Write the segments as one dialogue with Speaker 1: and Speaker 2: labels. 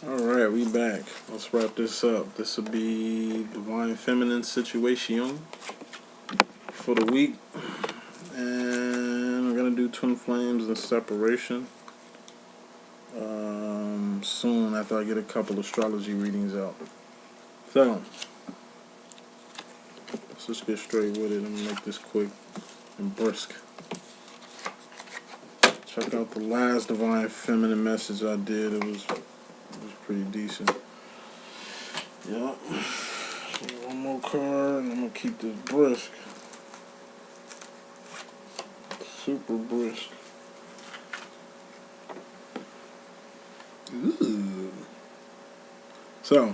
Speaker 1: Alright, we back. Let's wrap this up. This will be Divine Feminine Situation for the week. And we're going to do Twin Flames and Separation soon after I get a couple astrology readings out. So, let's just get straight with it. I'm going to make this quick and brisk. Check out the last Divine Feminine message I did. It was pretty decent. Yep. One more card, and I'm gonna keep this brisk. Super brisk. Ooh. So,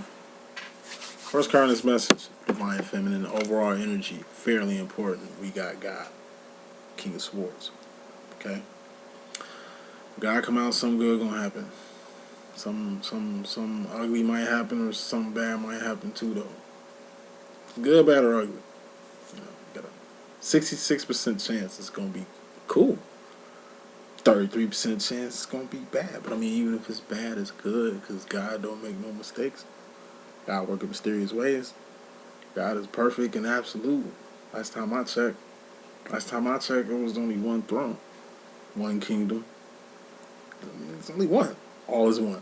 Speaker 1: first card in this message, Divine Feminine, overall energy, fairly important. We got God, King of Swords. Okay? God come out, something good gonna happen. Some ugly might happen, or something bad might happen too, though. Good, bad, or ugly. You know, got a 66% chance it's gonna be cool. 33% chance it's gonna be bad. But I mean, even if it's bad, it's good because God don't make no mistakes. God work in mysterious ways. God is perfect and absolute. Last time I checked, it was only one throne, one kingdom. I mean, it's only one. All is one.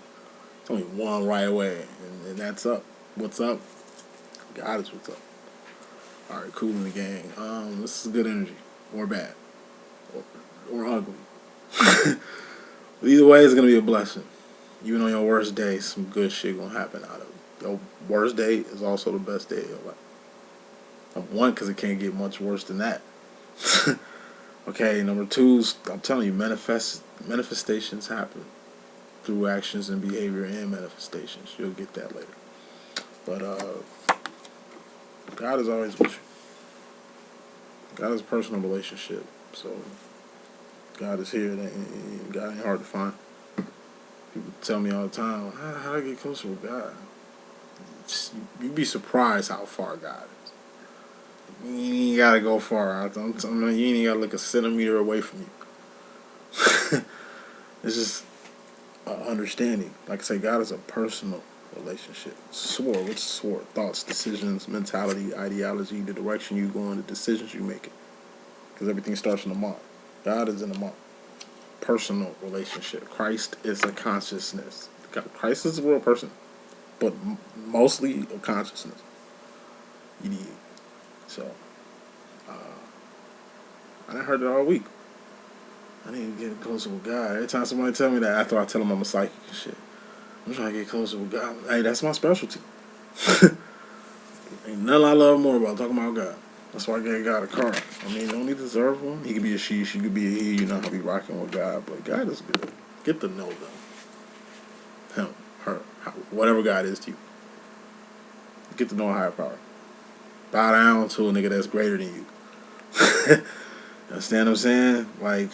Speaker 1: It's only one right away, and that's up. What's up? God is what's up. All right, cool in the gang. This is good energy, or bad, or ugly. Either way, it's gonna be a blessing. Even on your worst day, some good shit gonna happen out of it. Your worst day is also the best day of your life. Number one, because it can't get much worse than that. Okay, number two, I'm telling you, manifestations happen through actions and behavior and manifestations. You'll get that later. But God is always with you. God is a personal relationship. So God is here. God ain't hard to find. People tell me all the time, how do I get closer with God? You'd be surprised how far God is. You ain't gotta go far. You ain't gotta look a centimeter away from you. It's just understanding. Like I say, God is a personal relationship. Sword, what's sword? Thoughts, decisions, mentality, ideology, the direction you go in, the decisions you make. Because everything starts in the mind. God is in the mind. Personal relationship. Christ is a consciousness. Christ is a real person, but mostly a consciousness. You need. So, I done heard it all week. I need to get closer with God. Every time somebody tell me that, after I tell them I'm a psychic and shit, I'm trying to get closer with God. Hey, that's my specialty. Ain't nothing I love more about talking about God. That's why I gave God a card. I mean, don't he deserve one? He could be a she could be a he. You know how be rocking with God, but God is good. Get to know them. Him, her, whatever God is to you. Get to know a higher power. Bow down to a nigga that's greater than you. Understand what I'm saying? Like,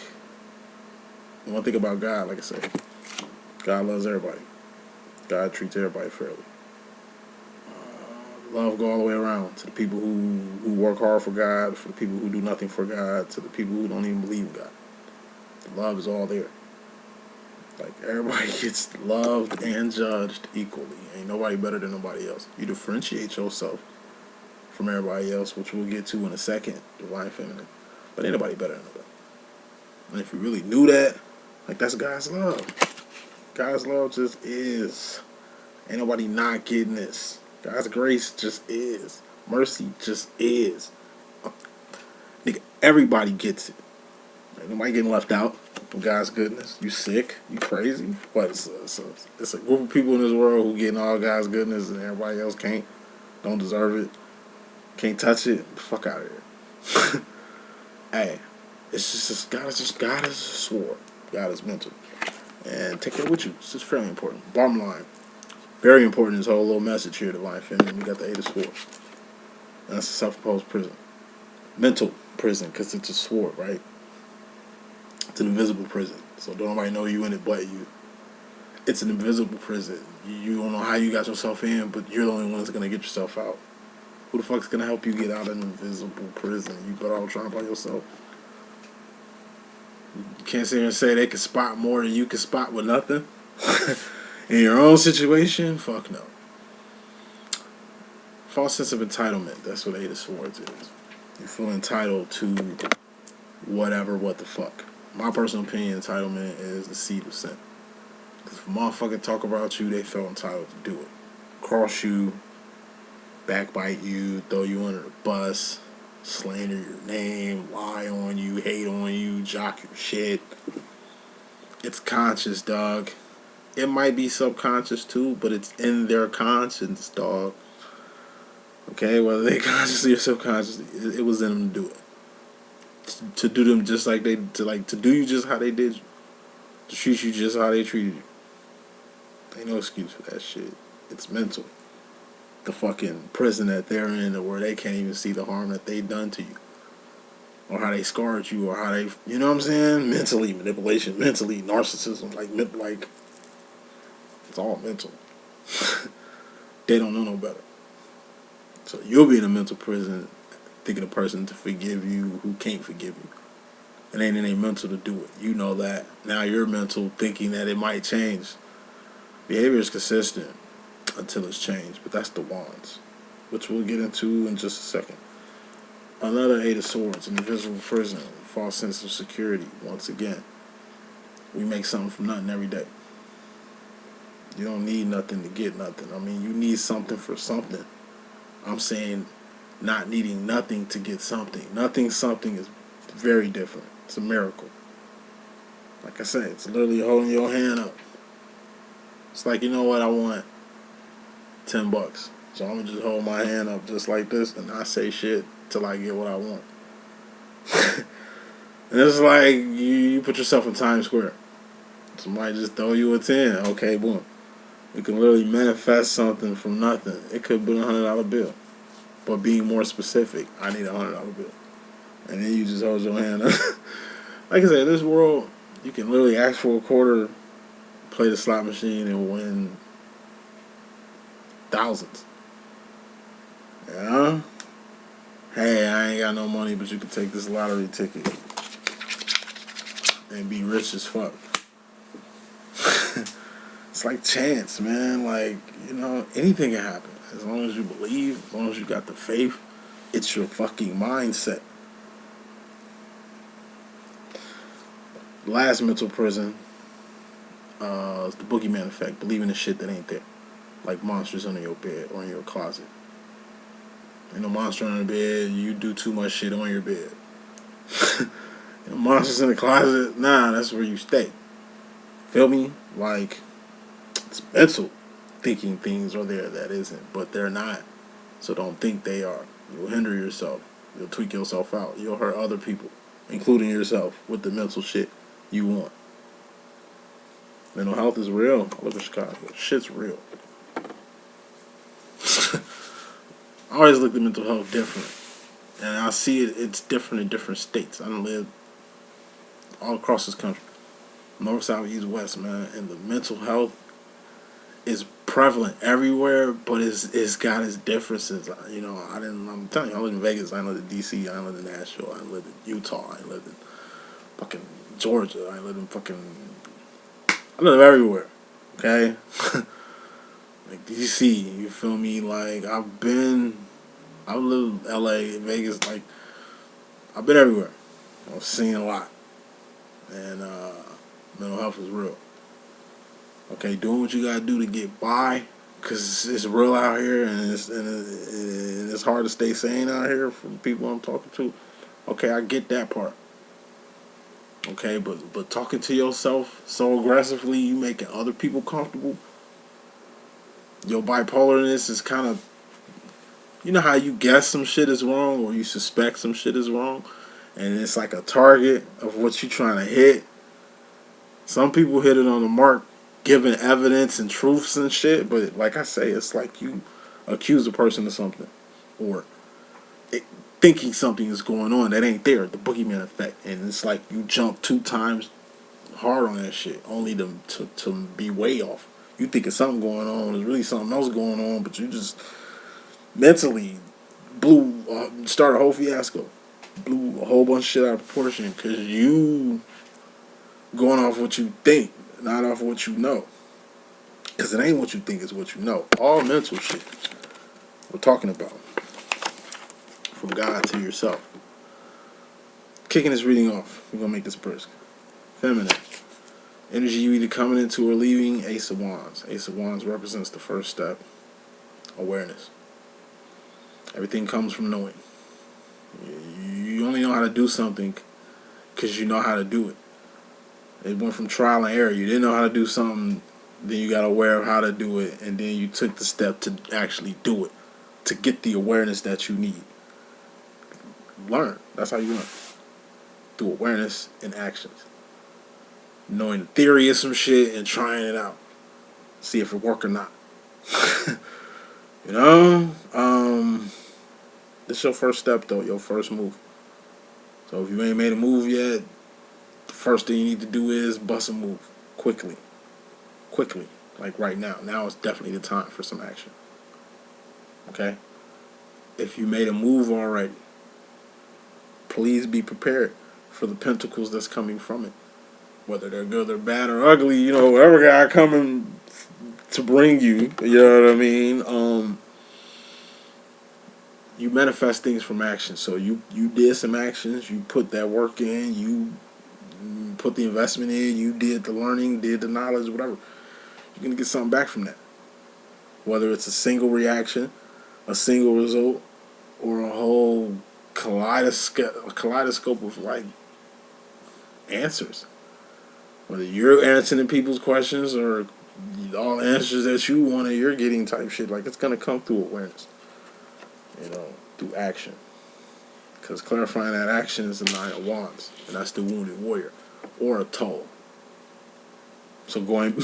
Speaker 1: one thing about God, like I say, God loves everybody. God treats everybody fairly. Love go all the way around to the people who work hard for God, for the people who do nothing for God, to the people who don't even believe in God. The love is all there. Like, everybody gets loved and judged equally. Ain't nobody better than nobody else. You differentiate yourself from everybody else, which we'll get to in a second, Divine Feminine. But ain't nobody better than nobody. And if you really knew that, like, that's God's love. God's love just is. Ain't nobody not getting this. God's grace just is. Mercy just is. Nigga, everybody gets it. Like, nobody getting left out from God's goodness. You sick? You crazy? What? It's a group of people in this world who getting all God's goodness and everybody else can't. Don't deserve it. Can't touch it. Fuck out of here. Hey, it's just God is a sword. God is mental. And take that with you. It's just fairly important. Bottom line. Very important, this whole little message here, Divine Feminine. We got the 8 of Swords. And that's a self-imposed prison. Mental prison, because it's a sword, right? It's an invisible prison. So don't nobody know you in it but you. It's an invisible prison. You don't know how you got yourself in, but you're the only one that's going to get yourself out. Who the fuck's going to help you get out of an invisible prison? You better all try by yourself. You can't sit here and say they can spot more than you can spot with nothing. In your own situation, fuck no. False sense of entitlement. That's what Eight of Swords is. You feel entitled to whatever, what the fuck. My personal opinion, entitlement is the seed of sin. Because if a motherfucker talk about you, they feel entitled to do it. Cross you, backbite you, throw you under the bus, slander your name, lie on you, hate on you, jock your shit. It's conscious, dog. It might be subconscious too, but it's in their conscience, dog. Okay, whether they consciously or subconsciously, it was in them to do it. To do them just like to do you just how they did you, to treat you just how they treated you. Ain't no excuse for that shit. It's mental. The fucking prison that they're in, or where they can't even see the harm that they done to you, or how they scarred you, or how they, you know what I'm saying? Mentally, manipulation, mentally, narcissism, like it's all mental. They don't know no better. So you'll be in a mental prison thinking a person to forgive you who can't forgive you. It ain't in their mental to do it. You know that. Now you're mental thinking that it might change. Behavior is consistent until it's changed, but that's the wands, which we'll get into in just a second. Another Eight of Swords, an invisible prison, false sense of security. Once again, we make something from nothing every day. You don't need nothing to get nothing. I mean, you need something for something. I'm saying not needing nothing to get something. Nothing something is very different. It's a miracle. Like I said, it's literally holding your hand up. It's like, you know what, I want $10. So I'm gonna just hold my hand up just like this and not say shit till I get what I want. And it's like you put yourself in Times Square. Somebody just throw you a 10. Okay, boom. You can literally manifest something from nothing. It could be $100 bill. But being more specific, I need $100 bill. And then you just hold your hand up. Like I said, this world, you can literally ask for a quarter, play the slot machine, and win thousands. Yeah? Hey, I ain't got no money, but you can take this lottery ticket and be rich as fuck. It's like chance, man. Like, you know, anything can happen. As long as you believe, as long as you got the faith, it's your fucking mindset. Last mental prison is the boogeyman effect. Believing in shit that ain't there. Like monsters under your bed or in your closet. Ain't no monster under the bed. You do too much shit on your bed. You know, monsters in the closet, nah, that's where you stay. Feel me? Like, it's mental thinking things are there that isn't, but they're not. So don't think they are. You'll hinder yourself. You'll tweak yourself out. You'll hurt other people, including yourself, with the mental shit you want. Mental health is real. I live in Chicago. Shit's real. I always look at mental health different. And I see it's different in different states. I done lived all across this country. North, south, east, west, man. And the mental health is prevalent everywhere, but it's got its differences. You know, I'm telling you, I lived in Vegas, I lived in DC, I lived in Nashville, I lived in Utah, I lived in fucking Georgia, I lived everywhere. Okay? Like DC, you feel me? Like I've lived in LA, Vegas, like I've been everywhere. I've seen a lot. And mental health is real. Okay, doing what you gotta do to get by, cause it's real out here, and it's hard to stay sane out here for the people I'm talking to. Okay, I get that part. Okay, but talking to yourself so aggressively, you making other people comfortable. Your bipolarness is kind of, you know how you guess some shit is wrong or you suspect some shit is wrong, and it's like a target of what you're trying to hit. Some people hit it on the mark, giving evidence and truths and shit, but like I say, it's like you accuse a person of something or thinking something is going on that ain't there, the boogeyman effect, and it's like you jump 2 times hard on that shit, only to be way off. You think it's something going on, there's really something else going on, but you just mentally start a whole fiasco, blew a whole bunch of shit out of proportion because you going off what you think, not off what you know. Because it ain't what you think, it's what you know. All mental shit we're talking about. From God to yourself. Kicking this reading off. We're going to make this brisk. Feminine. Energy you either coming into or leaving. Ace of Wands. Ace of Wands represents the first step. Awareness. Everything comes from knowing. You only know how to do something because you know how to do it. It went from trial and error. You didn't know how to do something, then you got aware of how to do it, and then you took the step to actually do it, to get the awareness that you need. Learn. That's how you learn. Through awareness and actions. Knowing the theory of some shit and trying it out. See if it work or not. You know? This is your first step, though. Your first move. So if you ain't made a move yet, the first thing you need to do is bust a move. Quickly. Like right now. Now is definitely the time for some action. Okay? If you made a move already, please be prepared for the pentacles that's coming from it. Whether they're good or bad or ugly, you know, whatever guy coming to bring you, you know what I mean? You manifest things from action. So you did some actions, you put that work in, you put the investment in, you did the learning, did the knowledge, whatever. You're going to get something back from that. Whether it's a single reaction, a single result, or a whole kaleidoscope of like answers. Whether you're answering people's questions or all the answers that you wanted, you're getting type shit. Like, it's going to come through awareness. You know, through action. Because clarifying that action is the Nine of Wands. And that's the wounded warrior. Or a toll. So going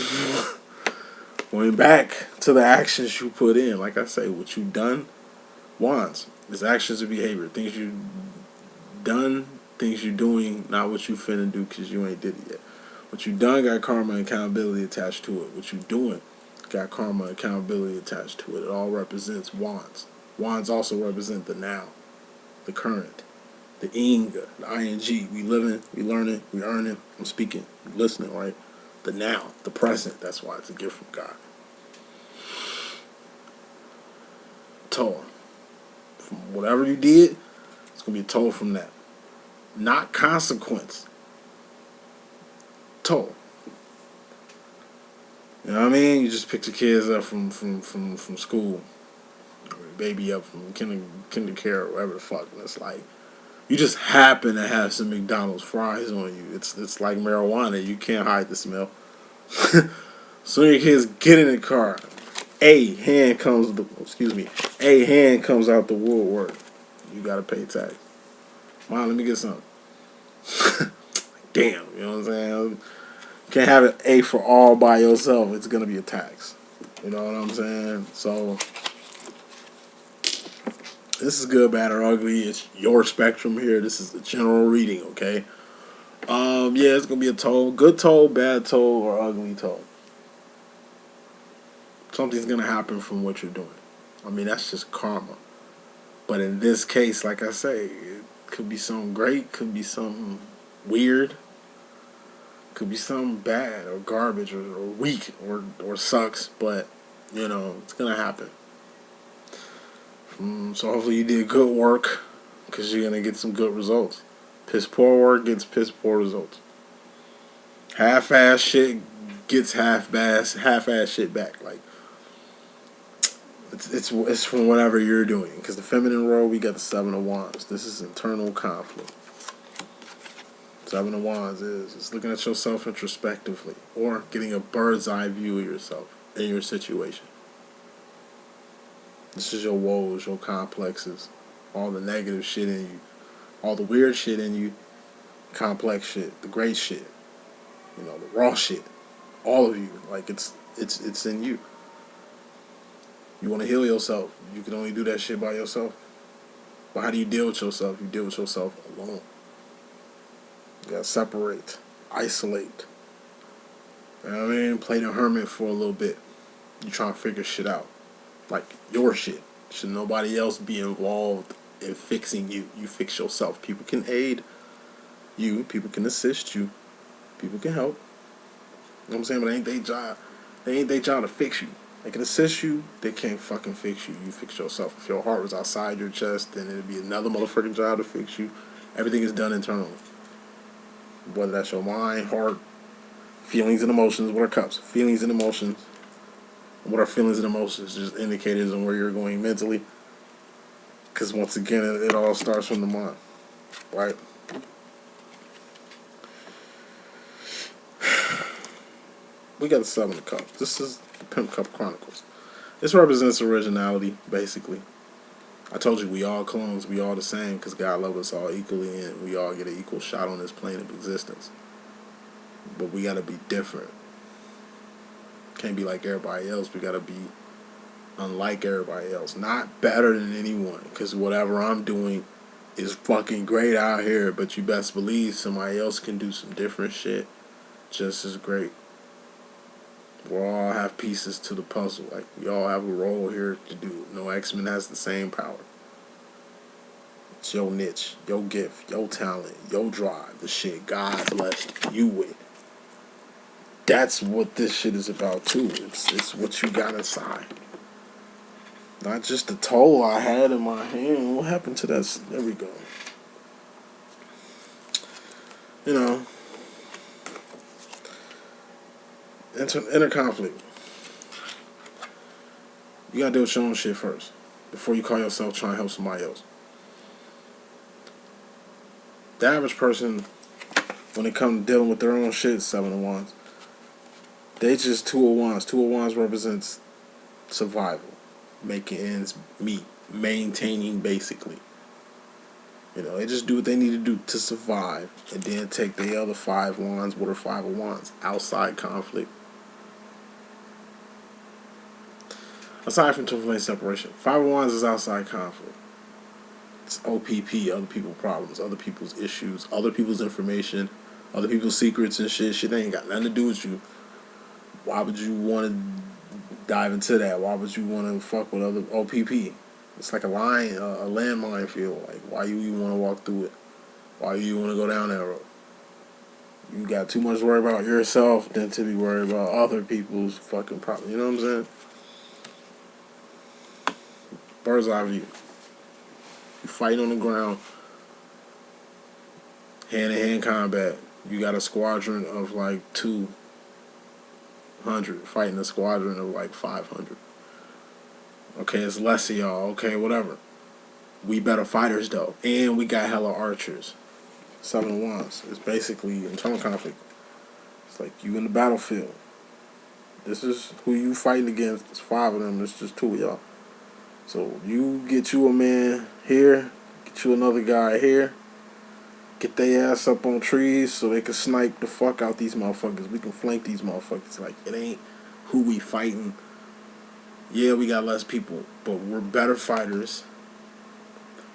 Speaker 1: back to the actions you put in. Like I say, what you done, Wands. It's actions of behavior. Things you done, things you're doing, not what you finna do because you ain't did it yet. What you done got karma and accountability attached to it. What you doing got karma and accountability attached to it. It all represents Wands. Wands also represent the now, the current, the ing, the ing. We living, we learning, we earning, I'm speaking, I'm listening, right? The now, the present. That's why it's a gift from God. Toll. From whatever you did, it's going to be a toll from that. Not consequence. Toll. You know what I mean? You just pick your kids up from school, or your baby up from kinder care or whatever the fuck, and it's like you just happen to have some McDonald's fries on you. It's like marijuana. You can't hide the smell. So your kids get in the car. A hand comes out the woodwork. You gotta pay tax. Mom, let me get something. Damn, you know what I'm saying? Can't have it A for all by yourself. It's gonna be a tax. You know what I'm saying? So this is good, bad, or ugly. It's your spectrum here. This is the general reading, okay? Yeah, it's gonna be a toll. Good toll, bad toll, or ugly toll. Something's gonna happen from what you're doing. I mean, that's just karma. But in this case, like I say, it could be something great, could be something weird, could be something bad or garbage or weak or sucks, but you know, it's gonna happen. So hopefully you did good work, because you're gonna get some good results. Piss poor work gets piss poor results. Half-ass shit gets half-ass shit back. Like it's from whatever you're doing. Because the feminine role, we got the Seven of Wands. This is internal conflict. Seven of Wands is looking at yourself introspectively, or getting a bird's eye view of yourself in your situation. This is your woes, your complexes, all the negative shit in you, all the weird shit in you, complex shit, the great shit, you know, the raw shit, all of you. Like it's in you. You want to heal yourself. You can only do that shit by yourself. But how do you deal with yourself? You deal with yourself alone. You gotta separate, isolate. You know what I mean? Play the hermit for a little bit. You trying to figure shit out. Like your shit. Should nobody else be involved in fixing you? You fix yourself. People can aid you. People can assist you. People can help. You know what I'm saying? But it ain't their job They ain't their job to fix you. They can assist you. They can't fucking fix you. You fix yourself. If your heart was outside your chest, then it'd be another motherfucking job to fix you. Everything is done internally. Whether that's your mind, heart, feelings and emotions. What are cups? Feelings and emotions. What are feelings and emotions? Just indicators on where you're going mentally. Because once again, it all starts from the mind. Right? We got the Seven of Cups. This is the Pimp Cup Chronicles. This represents originality, basically. I told you we all clones, we all the same, because God loves us all equally, and we all get an equal shot on this plane of existence. But we gotta be different. Can't be like everybody else. We gotta be unlike everybody else. Not better than anyone, because whatever I'm doing is fucking great out here, but you best believe somebody else can do some different shit just as great. We all have pieces to the puzzle. Like, we all have a role here to do. No X-Men has the same power. It's your niche, your gift, your talent, your drive, the shit God blessed you with. That's what this shit is about too. It's what you got inside. Not just the toll I had in my hand. What happened to that? There we go. You know, inner conflict. You gotta deal with your own shit first before you call yourself trying to help somebody else. The average person, when it comes to dealing with their own shit, Seven of Wands, they just Two of Wands. Two of Wands represents survival, making ends meet, maintaining basically. You know, they just do what they need to do to survive, and then take the other Five Wands. What are Five of Wands? Outside conflict. Aside from twin flame separation, Five of Wands is outside conflict. It's OPP, other people's problems, other people's issues, other people's information, other people's secrets and shit. Shit ain't got nothing to do with you. Why would you want to dive into that? Why would you want to fuck with other OPP? It's like a landmine field. Like, why you even want to walk through it? Why you want to go down that road? You got too much to worry about yourself than to be worried about other people's fucking problems. You know what I'm saying? Bird's eye view. You fight on the ground, hand-to-hand combat. You got a squadron of like 200 fighting a squadron of like 500. Okay, it's less of y'all. Okay, whatever. We better fighters though, and we got hella archers. Seven of Wands. It's basically internal conflict. It's like you in the battlefield. This is who you fighting against. It's 5 of them. It's just 2 of y'all. So you get you a man here, get you another guy here, get their ass up on trees so they can snipe the fuck out these motherfuckers. We can flank these motherfuckers. Like, it ain't who we fighting. Yeah, we got less people, but we're better fighters.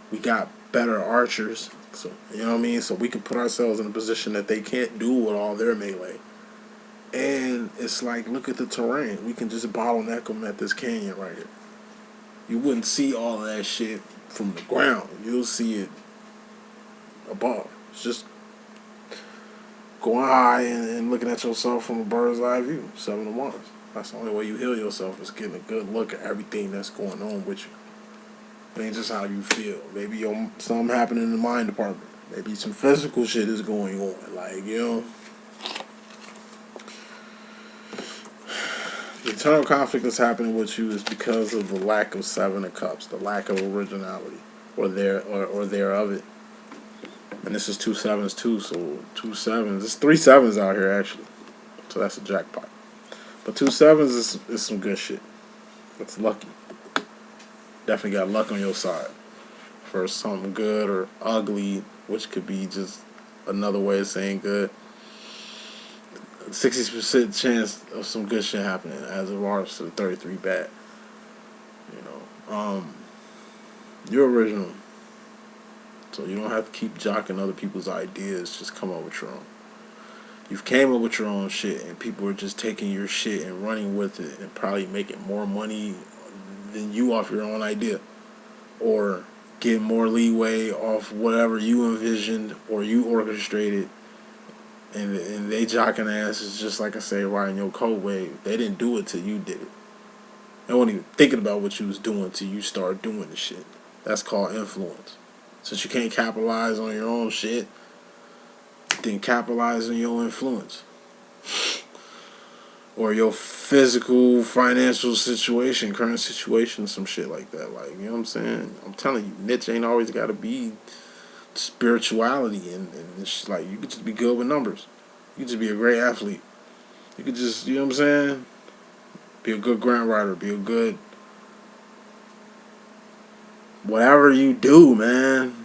Speaker 1: We got better archers. So, you know what I mean? So we can put ourselves in a position that they can't do with all their melee. And it's like, look at the terrain. We can just bottleneck them at this canyon right here. You wouldn't see all of that shit from the ground. You'll see it above. It's just going high and looking at yourself from a bird's eye view. Seven of Wands. That's the only way you heal yourself, is getting a good look at everything that's going on with you. It ain't just how you feel. Maybe something happening in the mind department. Maybe some physical shit is going on. Like, you know. The internal conflict that's happening with you is because of the lack of Seven of Cups, the lack of originality, or there of it. And this is 2 sevens too, so 2 sevens. There's 3 sevens out here actually, so that's a jackpot. But 2 sevens is some good shit. That's lucky. Definitely got luck on your side for something good or ugly, which could be just another way of saying good. 60% chance of some good shit happening as regards to the 33 bad. You know, you're original, so you don't have to keep jocking other people's ideas. Just come up with your own. You've came up with your own shit, and people are just taking your shit and running with it, and probably making more money than you off your own idea, or getting more leeway off whatever you envisioned or you orchestrated. and they jocking ass is just like I say, riding your coat wave. They didn't do it till you did it. They weren't even thinking about what you was doing till you start doing the shit. That's called influence. Since you can't capitalize on your own shit, then capitalize on your influence. Or your physical, financial situation, current situation, some shit like that. Like, you know what I'm saying? I'm telling you, niche ain't always got to be spirituality and shit. Like, you could just be good with numbers. You could just be a great athlete. You could just, you know what I'm saying? Be a good grant writer. Be a good... Whatever you do, man.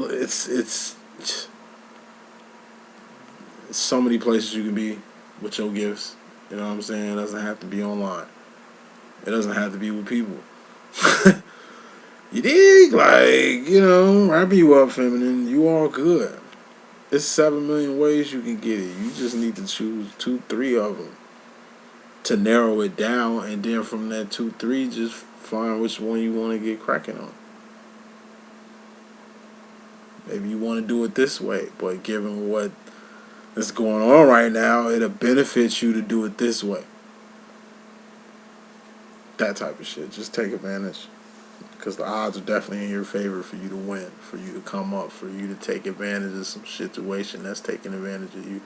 Speaker 1: It's so many places you can be with your gifts. You know what I'm saying? It doesn't have to be online. It doesn't have to be with people. You dig? Like, you know, wrap you up, feminine. You all good. It's 7 million ways you can get it. You just need to choose 2, 3 of them to narrow it down, and then from that 2, 3, just find which one you want to get cracking on. Maybe you want to do it this way, but given what is going on right now, it'll benefit you to do it this way. That type of shit. Just take advantage. Because the odds are definitely in your favor for you to win, for you to come up, for you to take advantage of some situation that's taking advantage of you.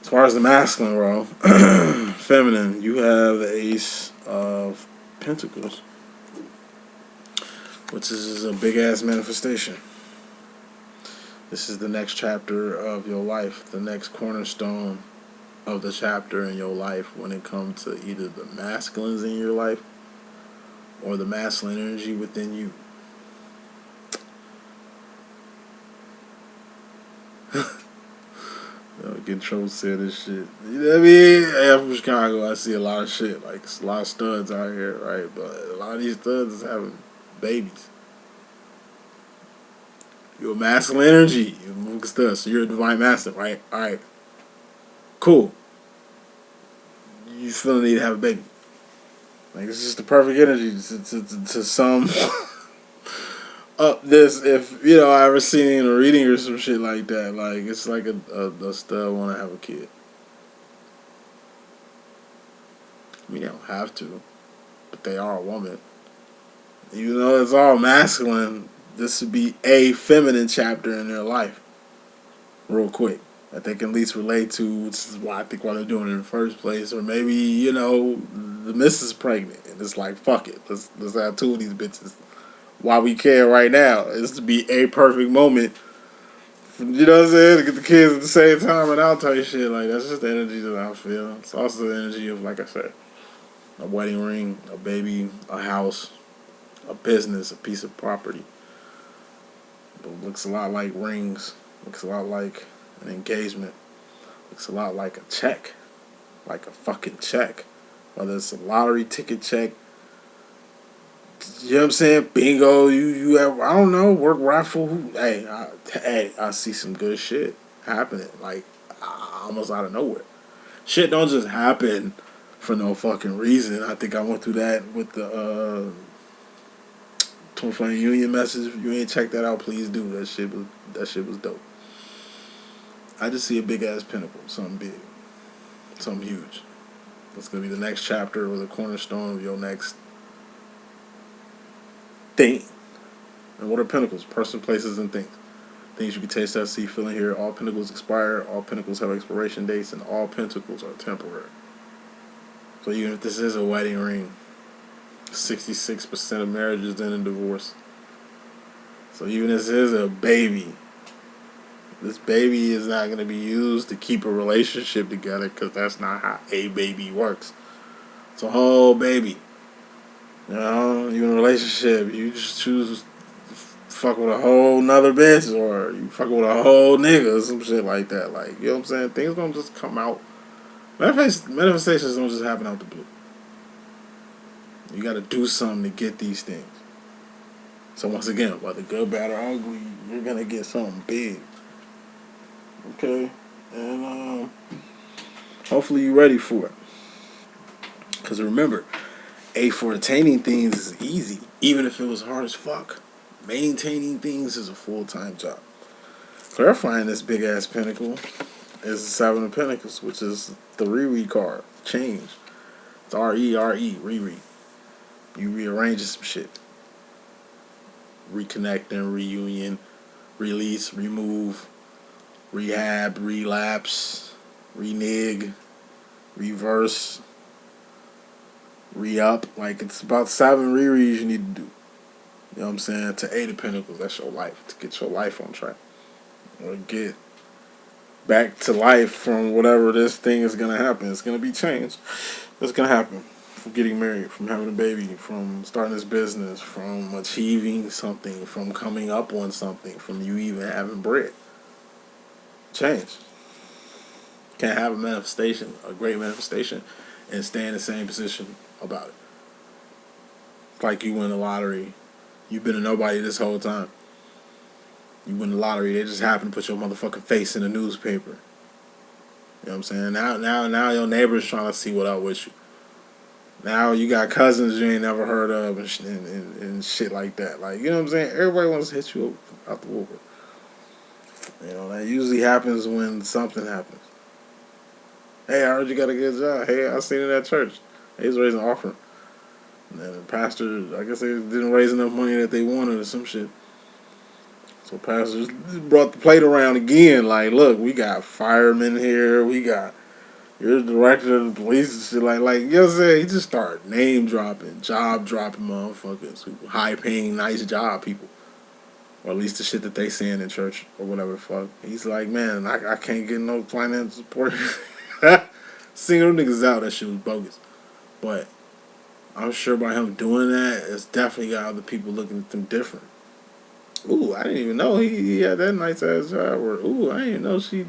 Speaker 1: As far as the masculine role, feminine, you have the Ace of Pentacles, which is a big-ass manifestation. This is the next chapter of your life, the next cornerstone of the chapter in your life when it comes to either the masculines in your life or the masculine energy within you. Get trouble saying this shit. You know what I mean? Hey, I'm from Chicago. I see a lot of shit. Like, it's a lot of studs out here, right? But a lot of these studs is having babies. You're a masculine energy. You're a stud, so you're a divine masculine, right? Alright. Cool. You still need to have a baby. Like, it's just the perfect energy to sum up this. If, you know, I ever seen it in a reading or some shit like that. Like, it's like a stud want to have a kid. I mean, they don't have to, but they are a woman. Even though it's all masculine, this would be a feminine chapter in their life. Real quick. That they can at least relate to, which is why I think why they're doing it in the first place. Or maybe, you know, the missus is pregnant and it's like, fuck it, let's have 2 of these bitches. Why we care right now is to be a perfect moment, you know what I'm saying, to get the kids at the same time, and I'll tell you shit, like, that's just the energy that I feel. It's also the energy of, like I said, a wedding ring, a baby, a house, a business, a piece of property. It looks a lot like rings, looks a lot like an engagement, looks a lot like a check, like a fucking check, whether it's a lottery ticket check, you know what I'm saying, bingo, you have, I don't know, work raffle, hey, I see some good shit happening, like, almost out of nowhere. Shit don't just happen for no fucking reason. I think I went through that with the 2020 Union message. If you ain't checked that out, please do. That shit was dope. I just see a big ass pinnacle, something big, something huge. That's gonna be the next chapter or the cornerstone of your next thing. And what are pinnacles? Person, places, and things. Things you can taste, that, see, feel, and hear. All pinnacles expire. All pinnacles have expiration dates, and all pentacles are temporary. So even if this is a wedding ring, 66% of marriages end in divorce. So even if this is a baby, this baby is not going to be used to keep a relationship together, because that's not how a baby works. It's a whole baby. You know, you in a relationship, you just choose to fuck with a whole nother bitch, or you fuck with a whole nigga or some shit like that. Like, you know what I'm saying? Things don't just come out. Manifestations don't just happen out the blue. You got to do something to get these things. So once again, whether good, bad, or ugly, you're going to get something big. Okay? And hopefully you're ready for it. Because remember, for attaining things is easy, even if it was hard as fuck. Maintaining things is a full-time job. Clarifying this big ass pinnacle is the Seven of Pentacles, which is the Riri card. Change. It's R-E-R-E, Riri. You rearranging some shit. Reconnecting, reunion, release, remove, rehab, relapse, renege, reverse, re-up. Like, it's about 7 Riris you need to do. You know what I'm saying? To 8 of Pentacles, that's your life. To get your life on track. Or get back to life from whatever this thing is going to happen. It's going to be changed. It's going to happen. From getting married, from having a baby, from starting this business, from achieving something, from coming up on something, from you even having bread. Change. Can't have a manifestation, a great manifestation, and stay in the same position about it. It's like you win the lottery. You've been a nobody this whole time. You win the lottery, they just happen to put your motherfucking face in the newspaper. You know what I'm saying? Now your neighbor's trying to see what up with you. Now you got cousins you ain't never heard of and shit like that. Like, you know what I'm saying? Everybody wants to hit you out the woofer. You know, that usually happens when something happens. Hey, I heard you got a good job. Hey, I seen it at church. They was raising an offering. And then the pastor, I guess they didn't raise enough money that they wanted or some shit. So pastors brought the plate around again. Like, look, we got firemen here. We got... You're the director of the police and shit. Like, you know what I'm saying? He just started name dropping, job dropping motherfuckers. High paying, nice job people. Or at least the shit that they saying in church or whatever the fuck. He's like, man, I can't get no financial support. Seeing them niggas out, that shit was bogus. But I'm sure by him doing that, it's definitely got other people looking at them different. Ooh, I didn't even know he had that nice ass job. Or, ooh, I didn't even know she...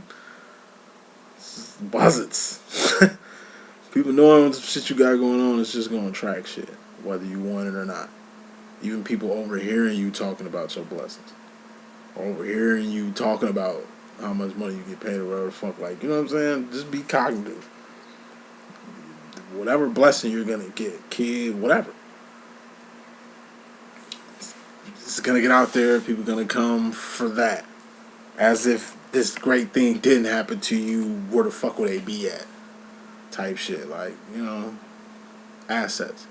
Speaker 1: Buzzets. People knowing the shit you got going on is just going to attract shit, whether you want it or not. Even people overhearing you talking about your blessings. Overhearing you talking about how much money you get paid or whatever the fuck. Like, you know what I'm saying? Just be cognitive. Whatever blessing you're going to get, kid, whatever. It's going to get out there. People are going to come for that. As if this great thing didn't happen to you, where the fuck would they be at? Type shit. Like, you know, assets.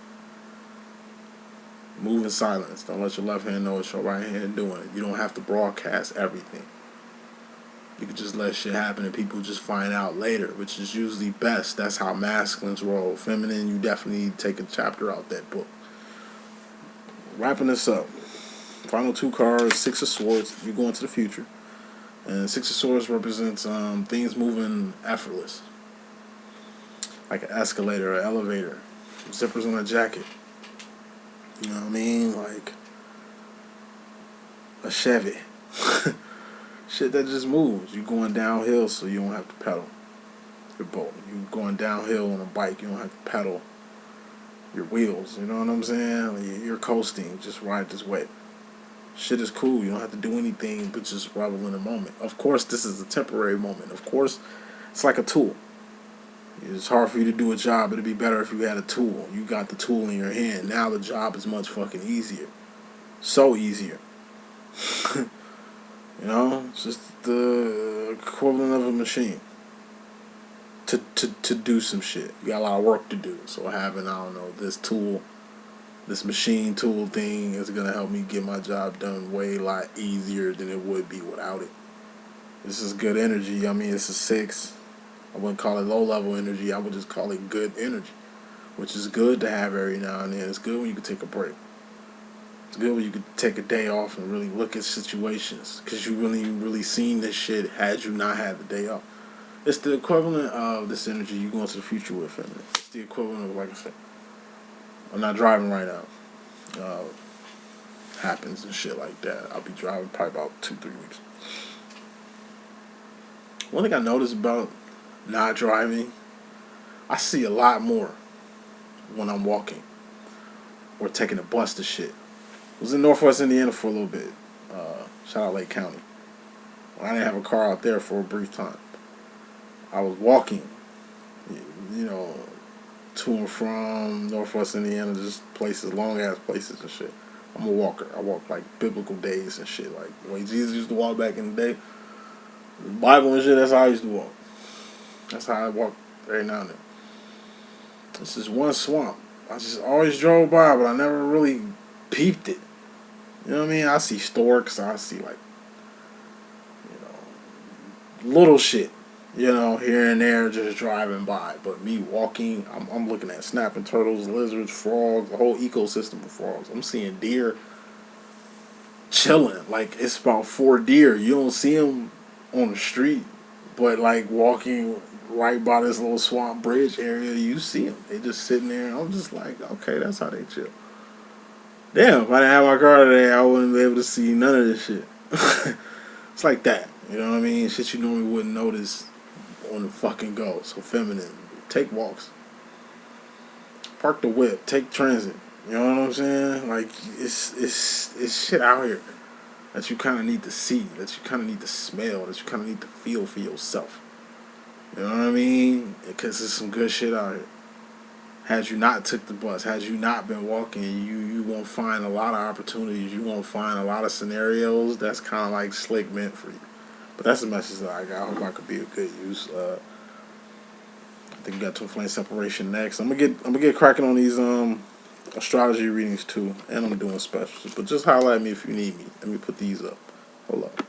Speaker 1: Move in silence. Don't let your left hand know what your right hand doing. You don't have to broadcast everything. You can just let shit happen and people just find out later, which is usually best. That's how masculines roll. Feminine, you definitely need to take a chapter out that book. Wrapping this up. Final 2 cards, 6 of Swords. You go into the future. And 6 of Swords represents things moving effortless. Like an escalator or elevator. Zippers on a jacket. You know what I mean? Like a Chevy. Shit that just moves. You're going downhill so you don't have to pedal your boat. You're going downhill on a bike. You don't have to pedal your wheels. You know what I'm saying? You're coasting. Just ride this way. Shit is cool. You don't have to do anything but just revel in the moment. Of course, this is a temporary moment. Of course, it's like a tool. It's hard for you to do a job. It'd be better if you had a tool. You got the tool in your hand. Now the job is much fucking easier. So easier. You know? It's just the equivalent of a machine. To do some shit. You got a lot of work to do. So having, I don't know, this tool, this machine tool thing is going to help me get my job done way a lot easier than it would be without it. This is good energy. I mean, it's a 6. I wouldn't call it low-level energy. I would just call it good energy, which is good to have every now and then. It's good when you can take a break. It's good when you can take a day off and really look at situations, because you really seen this shit had you not had the day off. It's the equivalent of this energy you go into the future with, family. It's the equivalent of, like I said, I'm not driving right now. Happens and shit like that. I'll be driving probably about 2-3 weeks. One thing I noticed about not driving, I see a lot more when I'm walking or taking a bus to shit. I was in Northwest Indiana for a little bit. Shout out Lake County. I didn't have a car out there for a brief time. I was walking, you know, to and from Northwest Indiana, just places, long ass places and shit. I'm a walker. I walk like biblical days and shit, like the way Jesus used to walk back in the day. Bible and shit, that's how I used to walk. That's how I walk every now and then. This is one swamp. I just always drove by, but I never really peeped it. You know what I mean? I see storks, I see like, little shit, here and there just driving by. But me walking, I'm looking at snapping turtles, lizards, frogs, the whole ecosystem of frogs. I'm seeing deer chilling. Like, it's about 4 deer. You don't see them on the street, but like walking right by this little swamp bridge area, you see them. They just sitting there. And I'm just like, okay, that's how they chill. Damn, if I didn't have my car today, I wouldn't be able to see none of this shit. It's like that. You know what I mean? Shit you normally wouldn't notice on the fucking go. So feminine. Take walks. Park the whip. Take transit. You know what I'm saying? Like, it's shit out here that you kind of need to see, that you kind of need to smell, that you kind of need to feel for yourself. You know what I mean? Because there's some good shit out here. Had you not took the bus, had you not been walking, you won't find a lot of opportunities. You won't find a lot of scenarios that's kind of like slick meant for you. But that's the message that I got. I hope I could be of good use. I think we got twin flame separation next. I'm gonna get cracking on these astrology readings too, and I'm doing specials. But just holler at me if you need me. Let me put these up. Hold up.